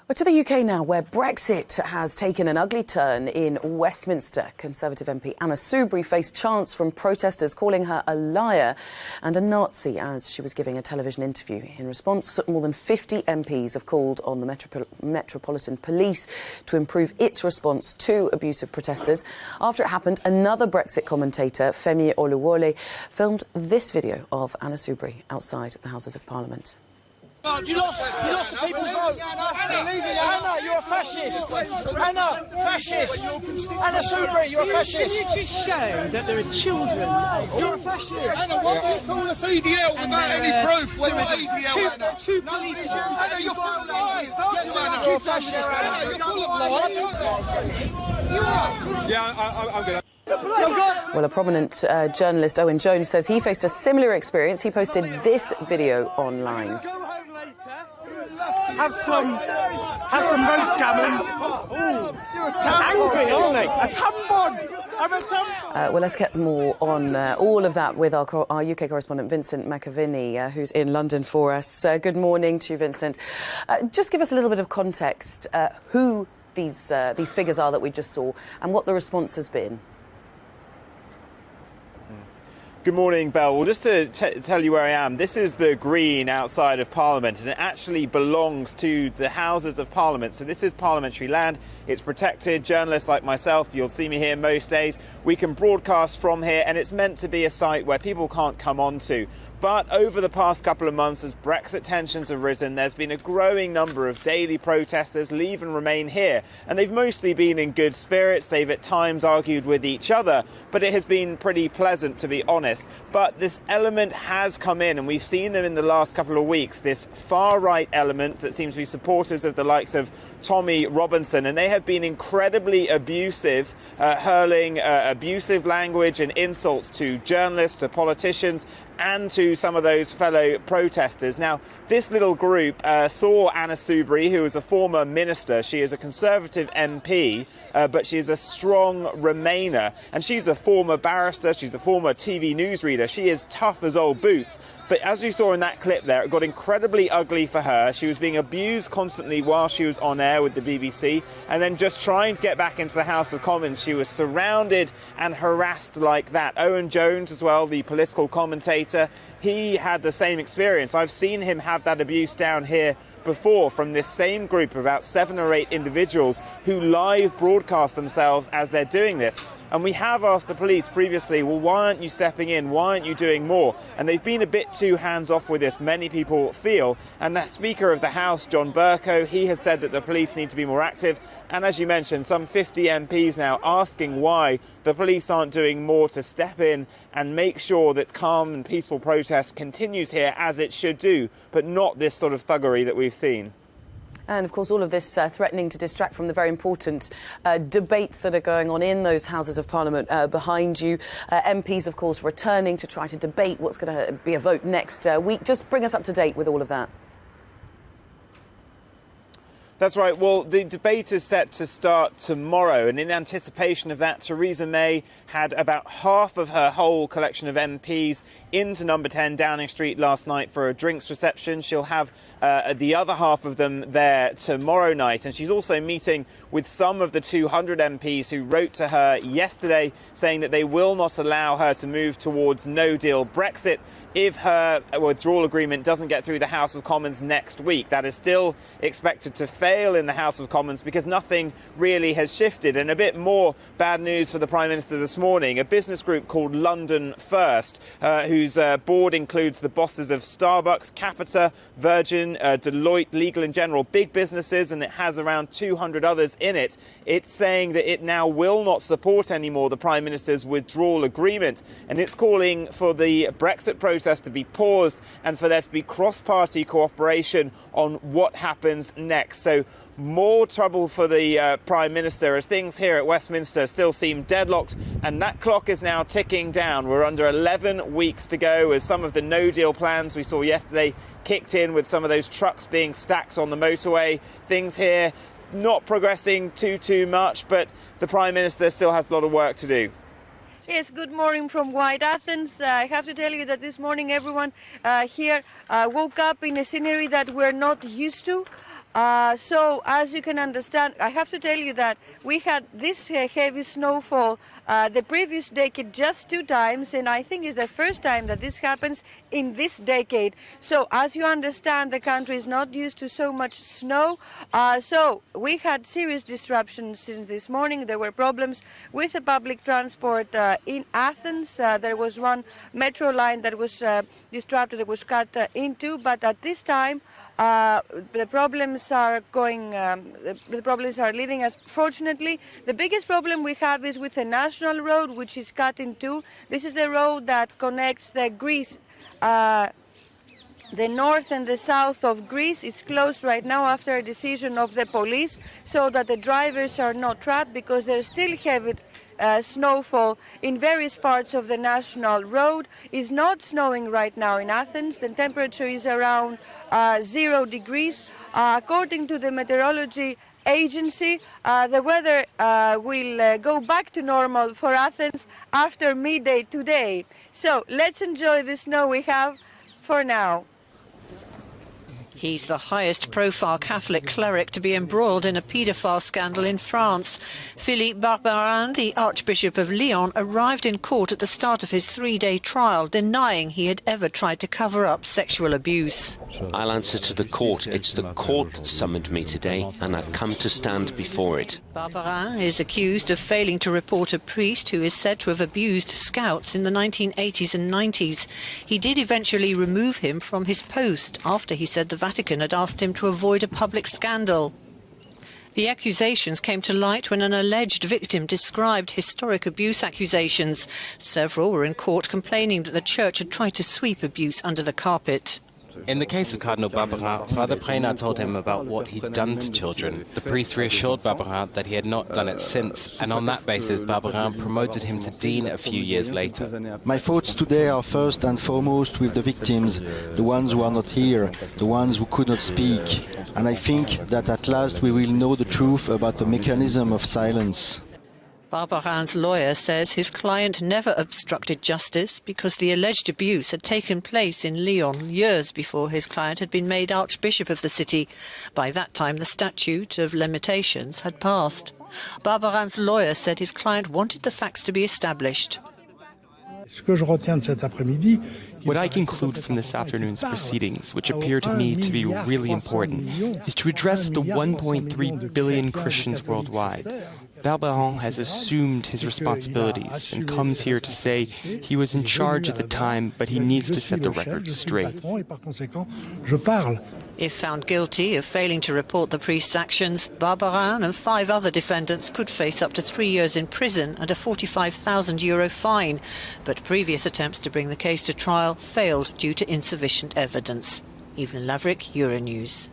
Well, to the UK now, where Brexit has taken an ugly turn in Westminster. Conservative MP Anna Soubry faced chants from protesters calling her a liar and a Nazi as she was giving a television interview. In response, more than 50 MPs have called on the Metropolitan Police to improve its response to abusive protesters. After it happened, another Brexit commentator, Femi Oluwole, filmed this video of Anna Soubry outside the Houses of Parliament. You lost the people's vote. Anna, you're a fascist. Anna, fascist. Anna Soubry, you're a fascist. You just show that there are children. You're a fascist. Anna, why do you call us EDL without any proof? We're not EDL, Anna. Two police. Anna, you're full of lies, aren't you, Anna? You're a fascist. Anna, you're full of lies. Yeah, I'm good. Well, a prominent journalist, Owen Jones, says he faced a similar experience. He posted this video online. Have some roast gammon. Ooh, angry, aren't they? A tampon. Well, let's get more on all of that with our UK correspondent Vincent McAviney, who's in London for us. Good morning to you, Vincent. Just give us a little bit of context, who these figures are that we just saw and what the response has been. Good morning, Belle. Well, just to tell you where I am, this is the green outside of Parliament, and it actually belongs to the Houses of Parliament. So this is parliamentary land. It's protected. Journalists like myself, you'll see me here most days. We can broadcast from here, and it's meant to be a site where people can't come onto. But over the past couple of months, as Brexit tensions have risen, there's been a growing number of daily protesters leave and remain here. And they've mostly been in good spirits. They've at times argued with each other, but it has been pretty pleasant, to be honest. But this element has come in, and we've seen them in the last couple of weeks, this far-right element that seems to be supporters of the likes of Tommy Robinson, and they have been incredibly abusive, hurling abusive language and insults to journalists, to politicians, and to some of those fellow protesters. Now, this little group saw Anna Soubry, who is a former minister. She is a Conservative MP, but she is a strong Remainer, and she's a former barrister. She's a former TV newsreader. She is tough as old boots. But as you saw in that clip there, it got incredibly ugly for her. She was being abused constantly while she was on air with the BBC, and then just trying to get back into the House of Commons, she was surrounded and harassed like that. Owen Jones as well, the political commentator, he had the same experience. I've seen him have that abuse down here before from this same group of about 7 or 8 individuals who live broadcast themselves as they're doing this. And we have asked the police previously, well, why aren't you stepping in? Why aren't you doing more? And they've been a bit too hands-off with this, many people feel. And the Speaker of the House, John Bercow, he has said that the police need to be more active. And as you mentioned, some 50 MPs now asking why the police aren't doing more to step in and make sure that calm and peaceful protest continues here as it should do, but not this sort of thuggery that we've seen. And, of course, all of this threatening to distract from the very important debates that are going on in those Houses of Parliament behind you. MPs, of course, returning to try to debate what's going to be a vote next week. Just bring us up to date with all of that. That's right. Well, the debate is set to start tomorrow, and in anticipation of that, Theresa May had about half of her whole collection of MPs into number 10 Downing Street last night for a drinks reception. She'll have the other half of them there tomorrow night, and she's also meeting with some of the 200 MPs who wrote to her yesterday saying that they will not allow her to move towards no-deal Brexit if her withdrawal agreement doesn't get through the House of Commons next week. That is still expected to fail in the House of Commons because nothing really has shifted. And a bit more bad news for the Prime Minister this morning. A business group called London First, whose board includes the bosses of Starbucks, Capita, Virgin, Deloitte, Legal & General, big businesses, and it has around 200 others in it. It's saying that it now will not support anymore the Prime Minister's withdrawal agreement, and it's calling for the Brexit process to be paused and for there to be cross-party cooperation on what happens next. So more trouble for the Prime Minister as things here at Westminster still seem deadlocked, and that clock is now ticking down. We're under 11 weeks to go as some of the no-deal plans we saw yesterday kicked in with some of those trucks being stacked on the motorway. Things here not progressing too much, but the Prime Minister still has a lot of work to do. Yes, good morning from White Athens. I have to tell you that this morning everyone here woke up in a scenery that we're not used to. So, as you can understand, I have to tell you that we had this heavy snowfall the previous decade just 2 times, and I think it's the first time that this happens in this decade. So, as you understand, the country is not used to so much snow. So, we had serious disruptions since this morning. There were problems with the public transport in Athens. There was one metro line that was disrupted, that was cut into, but at this time, the problems are leaving us. Fortunately, the biggest problem we have is with the national road, which is cut in 2. This is the road that connects the Greece, the north and the south of Greece. Is closed right now after a decision of the police, so that the drivers are not trapped, because there's still heavy snowfall in various parts of the national road. It's not snowing right now in Athens. The temperature is around 0 degrees. According to the meteorology agency, the weather will go back to normal for Athens after midday today. So let's enjoy the snow we have for now. He's the highest profile Catholic cleric to be embroiled in a paedophile scandal in France. Philippe Barbarin, the Archbishop of Lyon, arrived in court at the start of his 3-day trial, denying he had ever tried to cover up sexual abuse. I'll answer to the court. It's the court that summoned me today, and I've come to stand before it. Barbarin is accused of failing to report a priest who is said to have abused scouts in the 1980s and 90s. He did eventually remove him from his post after he said the Vatican had asked him to avoid a public scandal. The accusations came to light when an alleged victim described historic abuse accusations. Several were in court complaining that the church had tried to sweep abuse under the carpet. In the case of Cardinal Barbarin, Father Prena told him about what he'd done to children. The priest reassured Barbarin that he had not done it since, and on that basis Barbarin promoted him to dean a few years later. My thoughts today are first and foremost with the victims, the ones who are not here, the ones who could not speak. And I think that at last we will know the truth about the mechanism of silence. Barbarin's lawyer says his client never obstructed justice because the alleged abuse had taken place in Lyon years before his client had been made Archbishop of the city. By that time, the statute of limitations had passed. Barbarin's lawyer said his client wanted the facts to be established. What I conclude from this afternoon's proceedings, which appear to me to be really important, is to address the 1.3 billion Christians worldwide. Barbarin has assumed his responsibilities and comes here to say he was in charge at the time, but he needs to set the record straight. If found guilty of failing to report the priest's actions, Barbarin and 5 other defendants could face up to 3 years in prison and a €45,000 fine. But previous attempts to bring the case to trial failed due to insufficient evelyn Lavric, Euronews.